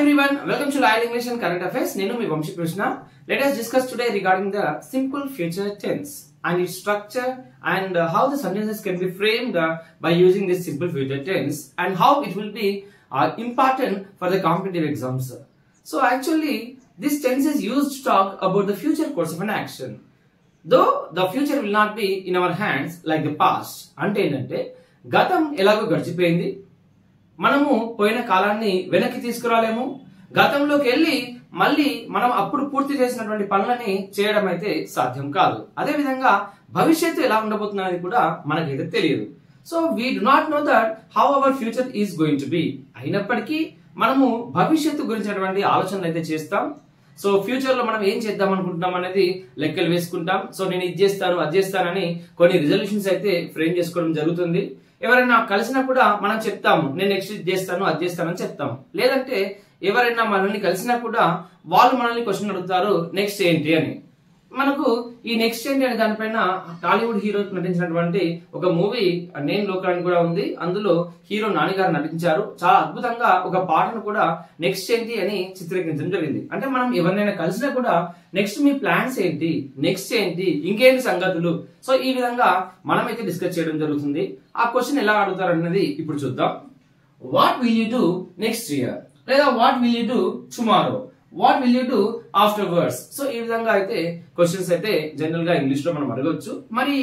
everyone, welcome to Live English and Current Affairs. Nenu mi Vamshi Krishna. Let us discuss today regarding the simple future tense and its structure and how the sentences can be framed by using this simple future tense and how it will be important for the competitive exams. So actually, this tense is used to talk about the future course of an action. Though the future will not be in our hands like the past. అంటే ఏంటంటే గతం ఎలాగో గడిచిపోయింది, మనము పోయిన కాలాన్ని వెనక్కి తీసుకురాలేము, గతంలోకి వెళ్ళి మళ్ళీ మనం అప్పుడు పూర్తి చేసినటువంటి పనులని చేయడం అయితే సాధ్యం కాదు. అదే విధంగా భవిష్యత్తు ఎలా ఉండబోతున్నది కూడా మనకైతే తెలియదు. So we do not know that how our future is going to be. అయినప్పటికీ మనము భవిష్యత్తు గురించినటువంటి ఆలోచనలు అయితే చేస్తాం. సో ఫ్యూచర్ లో మనం ఏం చేద్దాం అనుకుంటున్నాం అనేది లెక్కలు వేసుకుంటాం. సో నేను ఇది చేస్తాను అది చేస్తానని కొన్ని రిజల్యూషన్స్ అయితే ఫ్రేమ్ చేసుకోవడం జరుగుతుంది. ఎవరైనా కలిసినా కూడా మనం చెప్తాము, నేను నెక్స్ట్ ఇది చేస్తాను అది చేస్తానని చెప్తాం. లేదంటే ఎవరైనా మనల్ని కలిసినా కూడా వాళ్ళు మనల్ని క్వశ్చన్ అడుగుతారు, నెక్స్ట్ ఏంటి అని. మనకు ఈ నెక్స్ట్ ఏంటి అనే దానిపైన టాలీవుడ్ హీరో నటించినటువంటి ఒక మూవీ నేను లోకాన్ని కూడా ఉంది. అందులో హీరో నాని గారు నటించారు. చాలా అద్భుతంగా ఒక పాటను కూడా నెక్స్ట్ ఏంటి అని చిత్రీకరించడం జరిగింది. అంటే మనం ఎవరినైనా కలిసినా కూడా నెక్స్ట్ మీ ప్లాన్స్ ఏంటి, నెక్స్ట్ ఏంటి, ఇంకేంటి సంగతులు. సో ఈ విధంగా మనమైతే డిస్కస్ చేయడం జరుగుతుంది. ఆ క్వశ్చన్ ఎలా అడుగుతారు అన్నది ఇప్పుడు చూద్దాం. What will you do next year, లేదా what will you do tomorrow, what will you do afterwards. So ఈ విధంగా అయితే క్వశ్చన్స్ అయితే జనరల్ గా ఇంగ్లీష్ లో మనం అడగవచ్చు. మరి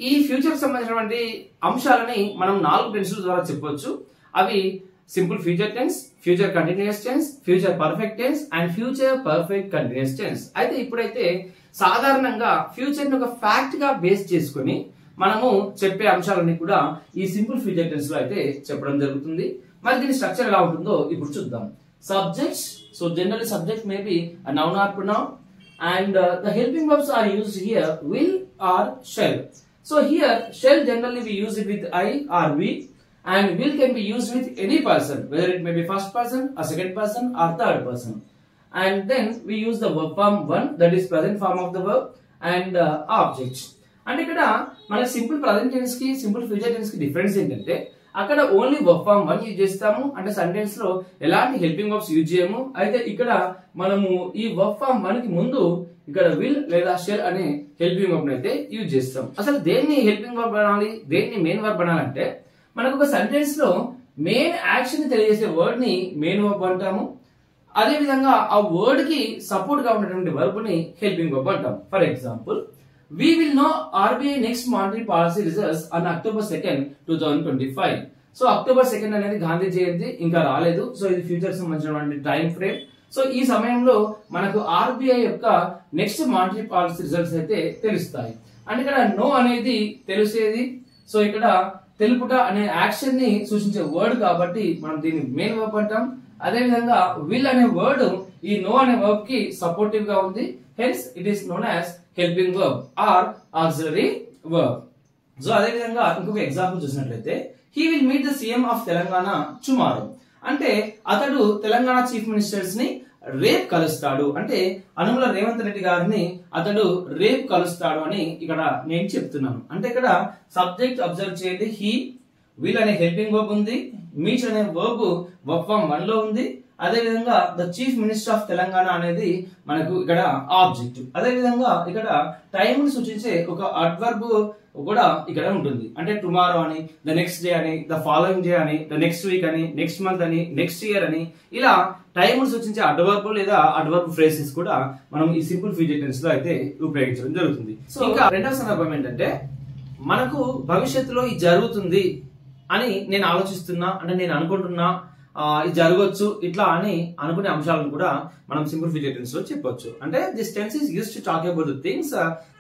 ఈ ఫ్యూచర్ సంబంధించినటువంటి అంశాలని మనం 4 టెన్సుల ద్వారా చెప్పొచ్చు. అవి simple future tense, future continuous tense, future perfect tense and future perfect continuous tense. అయితే ఇప్పుడైతే సాధారణంగా ఫ్యూచర్ ని ఒక ఫ్యాక్ట్ గా బేస్ చేసుకుని మనము చెప్పే అంశాలన్నీ కూడా ఈ సింపుల్ ఫ్యూచర్ టెన్స్ లో అయితే చెప్పడం జరుగుతుంది. మరి దీని స్ట్రక్చర్ ఎలా ఉంటుందో ఇప్పుడు చూద్దాం. Subjects, so generally subject may be a noun or pronoun, and the helping verbs are used here will or shall. So here shall generally we use it with I or we, and will can be used with any person, whether it may be first person, a second person or third person. And then we use the verb form 1, that is present form of the verb, and object. And ఇక్కడ మన simple present tense కి simple future tense కి difference ఏంటంటే అక్కడ only verb form 1 use చేస్తాము. అంటే sentence లో ఎలాంటి హెల్పింగ్ వర్బ్స్ యూజ్ చేయము. అయితే ఇక్కడ మనము ఈ వర్బ్ ఫార్మ్ 1 కి ముందు ఇక్కడ విల్ లేదా షెల్ అనే హెల్పింగ్ వర్బ్ అయితే యూజ్ చేస్తాం. అసలు దేన్ని హెల్పింగ్ వర్బ్ అనాలి, దేన్ని మెయిన్ వర్బ్ అనాలంటే మనకు ఒక సెంటెన్స్ లో మెయిన్ యాక్షన్ తెలియజేసే వర్డ్ ని మెయిన్ వర్బ్ అంటాము. అదే విధంగా ఆ వర్డ్ కి సపోర్ట్ గా ఉన్నటువంటి వర్బ్ ని హెల్పింగ్ వర్బ్ అంటాం. For example, we will know RBI next monetary policy results on October 2nd, 2025. So October 2nd అనేది గాంధీ జయంతి ఇంకా రాలేదు. సో ఇది ఫ్యూచర్ సంబంధించినటువంటి టైం ఫ్రేమ్. సో ఈ సమయంలో మనకు ఆర్బీఐ యొక్క నెక్స్ట్ మానిటరీ పాలసీ రిజల్ట్స్ అయితే తెలుస్తాయి. అంటే ఇక్కడ నో అనేది తెలిసేది. సో ఇక్కడ తెలుపుట అనే యాక్షన్ ని సూచించే వర్డ్ కాబట్టి మనం దీన్ని మెయిన్ వర్బ్ అంటాం. అదే విధంగా విల్ అనే వర్డ్ ఈ నో అనే వర్బ్ కి సపోర్టివ్ గా ఉంది. Hence it is known as helping verb or auxiliary verb. So అదే విధంగా ఇంకొక ఎగ్జాంపుల్ చూసినట్లయితే he will meet the CM of Telangana tomorrow. అంటే అతడు తెలంగాణ చీఫ్ మినిస్టర్స్ ని రేపు కలుస్తాడు. అంటే అనుముల రేవంత్ రెడ్డి గారిని అతడు రేపు కలుస్తాడు అని ఇక్కడ నేను చెప్తున్నాను. అంటే ఇక్కడ సబ్జెక్ట్ అబ్జర్వ్ చేయండి. హీ, విల్ అనే హెల్పింగ్ వర్బ్ ఉంది, మీట్ అనే వర్బ్ వర్బ్ ఫార్మ్ 1 లో ఉంది. అదే విధంగా the chief minister of Telangana అనేది మనకు ఇక్కడ ఆబ్జెక్ట్. అదే విధంగా ఇక్కడ టైం ని సూచించే ఒక అడ్వర్బ్ కూడా ఇక్కడ ఉంటుంది. అంటే టుమారో అని, ద నెక్స్ట్ డే అని, ద ఫాలోయింగ్ డే అని, ద నెక్స్ట్ వీక్ అని, నెక్స్ట్ మంత్ అని, నెక్స్ట్ ఇయర్ అని, ఇలా టైం ని సూచించే అడ్వర్బ్ లేదా అడ్వర్బ్ ఫ్రేసెస్ కూడా మనం ఈ సింపుల్ ఫ్యూచర్ టెన్స్ లో అయితే ఉపయోగించడం జరుగుతుంది. సో ఇంకా రెండవ సందర్భం ఏంటంటే మనకు భవిష్యత్తులో ఇది జరుగుతుంది అని నేను ఆలోచిస్తున్నా, అంటే నేను అనుకుంటున్నా, ఇది జరగవచ్చు ఇట్లా అని అనుకునే అంశాలను కూడా మనం సింపుల్ ఫ్యూచర్ టెన్స్ లో చెప్పొచ్చు. అంటే this tense is used to talk about the things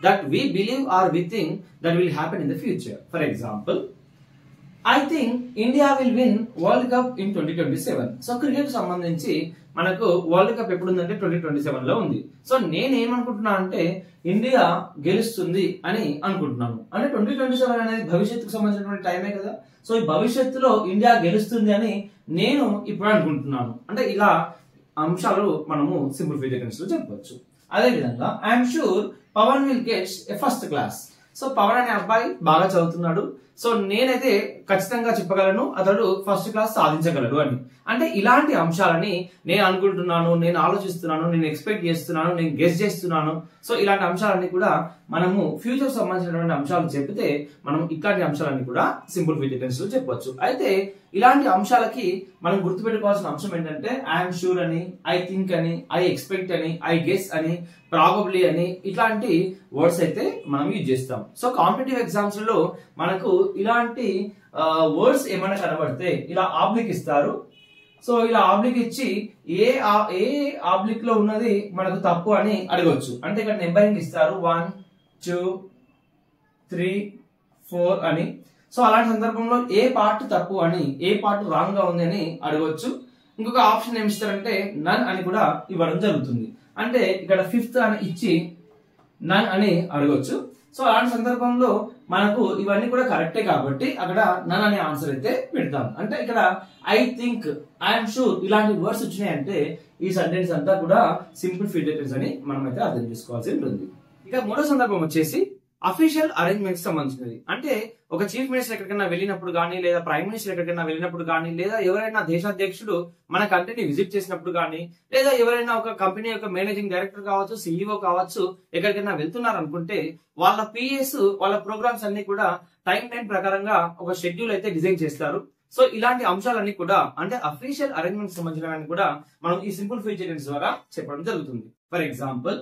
that we believe or we think that will happen in the future. For example, I think India will win world cup in 2027. So cricket కి సంబంధించి మనకు world cup ఎప్పుడు ఉందంటే 2027 లో ఉంది. So నేనేమనుకుంటున్నా అంటే India గెలుస్తుంది అని అనుకుంటున్నాను. అంటే 2027 అనేది భవిష్యత్తుకు సంబంధించినటువంటి టైమే కదా. సో ఈ భవిష్యత్తులో ఇండియా గెలుస్తుంది అని నేను ఇప్పుడు అనుకుంటున్నాను. అంటే ఇలా అంశాలు మనము సింపుల్ ఫ్యూచర్ టెన్స్ లో చెప్పవచ్చు. అదే విధంగా I'm sure Pavan will get a first class. So Pavan అనే అబ్బాయి బాగా చదువుతున్నాడు. సో నేనైతే ఖచ్చితంగా చెప్పగలను అతడు ఫస్ట్ క్లాస్ సాధించగలడు అని. అంటే ఇలాంటి అంశాలని నేను అనుకుంటున్నాను, నేను ఆలోచిస్తున్నాను, నేను ఎక్స్పెక్ట్ చేస్తున్నాను, నేను గెస్ చేస్తున్నాను. సో ఇలాంటి అంశాలన్నీ కూడా మనము ఫ్యూచర్ సంబంధించినటువంటి అంశాలు చెప్తే మనం ఇట్లాంటి అంశాలన్నీ కూడా సింపుల్ ఫ్యూచర్ టెన్స్ లో చెప్పొచ్చు. అయితే ఇలాంటి అంశాలకి మనం గుర్తుపెట్టుకోవాల్సిన అంశం ఏంటంటే ఐఎమ్ షూర్ అని, ఐ థింక్ అని, ఐ ఎక్స్పెక్ట్ అని, ఐ గెస్ అని, ప్రాబబ్లీ అని ఇట్లాంటి వర్డ్స్ అయితే మనం యూజ్ చేస్తాం. సో కాంపిటేటివ్ ఎగ్జామ్స్ లో మనకు ఇలాంటి వర్డ్స్ ఏమైనా కనబడితే ఇలా ఆబ్లిక్ ఇస్తారు. సో ఇలా ఆబ్లిక్ ఇచ్చి ఏ ఆబ్లిక్ లో ఉన్నది మనకు తప్పు అని అడగొచ్చు. అంటే ఇక్కడ నెంబరింగ్ ఇస్తారు 1 2 3 4 అని. సో అలాంటి సందర్భంలో ఏ పార్ట్ తప్పు అని, ఏ పార్ట్ రాంగ్ గా ఉంది అని అడగొచ్చు. ఇంకొక ఆప్షన్ ఏమి ఇస్తారంటే నన్ అని కూడా ఇవ్వడం జరుగుతుంది. అంటే ఇక్కడ 5th అని ఇచ్చి నన్ అని అడగొచ్చు. సో అలాంటి సందర్భంలో మనకు ఇవన్నీ కూడా కరెక్టే కాబట్టి అక్కడ నన్ అనే ఆన్సర్ అయితే పెడతాం. అంటే ఇక్కడ ఐ థింక్, ఐఎమ్ షూర్ ఇలాంటి వర్డ్స్ వచ్చినాయంటే ఈ సెంటెన్స్ అంతా కూడా సింపుల్ ఫ్యూచర్ టెన్స్ అని మనం అయితే అర్థం చేసుకోవాల్సి ఉంటుంది. ఇక మూడో సందర్భం వచ్చేసి అఫీషియల్ అరేంజ్మెంట్స్ సంబంధించినది. అంటే ఒక చీఫ్ మినిస్టర్ ఎక్కడికైనా వెళ్ళినప్పుడు కానీ, లేదా ప్రైమ్ మినిస్టర్ ఎక్కడికైనా వెళ్ళినప్పుడు కానీ, లేదా ఎవరైనా దేశాధ్యక్షుడు మన కంట్రీని విజిట్ చేసినప్పుడు కానీ, లేదా ఎవరైనా ఒక కంపెనీ యొక్క మేనేజింగ్ డైరెక్టర్ కావచ్చు, సిఇఓ కావచ్చు, ఎక్కడికైనా వెళ్తున్నారు అనుకుంటే వాళ్ళ పిఎస్, వాళ్ళ ప్రోగ్రామ్స్ అన్ని కూడా టైం లైన్ ప్రకారంగా ఒక షెడ్యూల్ అయితే డిజైన్ చేస్తారు. సో ఇలాంటి అంశాలన్నీ కూడా అంటే అఫీషియల్ అరేంజ్మెంట్స్ సంబంధించిన కూడా మనం ఈ సింపుల్ ఫ్యూచర్ టెన్స్ ద్వారా చెప్పడం జరుగుతుంది. For example,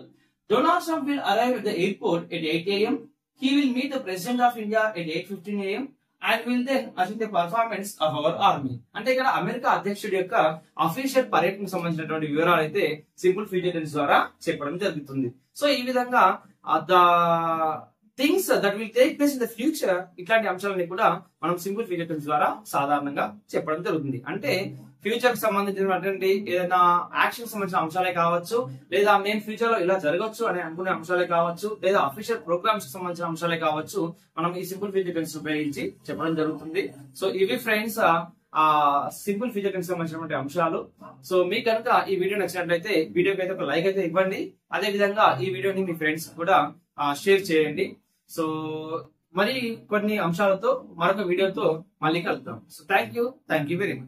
Donald Trump will arrive at the airport at 8 a.m. He will meet the President of India at 8:15 a.m. and will then attend the performance of our army. అంటే ఇక్కడ America అధ్యక్షుడి యొక్క official పర్యటనకు సంబంధించినటువంటి వివరాలు అయితే simple future tense ద్వారా చెప్పడం జరుగుతుంది. సో ఈ విధంగా the things that will take place in the future ఇట్లాంటి అంశాలన్నీ కూడా మనం సింపుల్ ఫ్యూచర్ టెన్స్ ద్వారా సాధారణంగా చెప్పడం జరుగుతుంది. అంటే ఫ్యూచర్ కి సంబంధించినటువంటి ఏదైనా యాక్షన్ సంబంధించిన అంశాలే కావచ్చు, లేదా మేము ఫ్యూచర్ లో ఇలా జరగవచ్చు అని అనుకునే అంశాలే కావచ్చు, లేదా అఫీషియల్ ప్రోగ్రామ్స్ కి సంబంధించిన అంశాలే కావచ్చు, మనం ఈ సింపుల్ ఫ్యూచర్ టెన్స్ ఉపయోగించి చెప్పడం జరుగుతుంది. సో ఇవి ఫ్రెండ్స్ సింపుల్ ఫ్యూచర్ టెన్స్ సంబంధించినటువంటి అంశాలు. సో మీకు కనుక ఈ వీడియో నచ్చినట్లయితే వీడియోకి అయితే ఒక లైక్ అయితే ఇవ్వండి. అదే విధంగా ఈ వీడియోని మీ ఫ్రెండ్స్ కూడా షేర్ చేయండి. సో మరి కొన్ని అంశాలతో మరొక వీడియోతో మళ్ళీ కలుద్దాం. So thank you very much.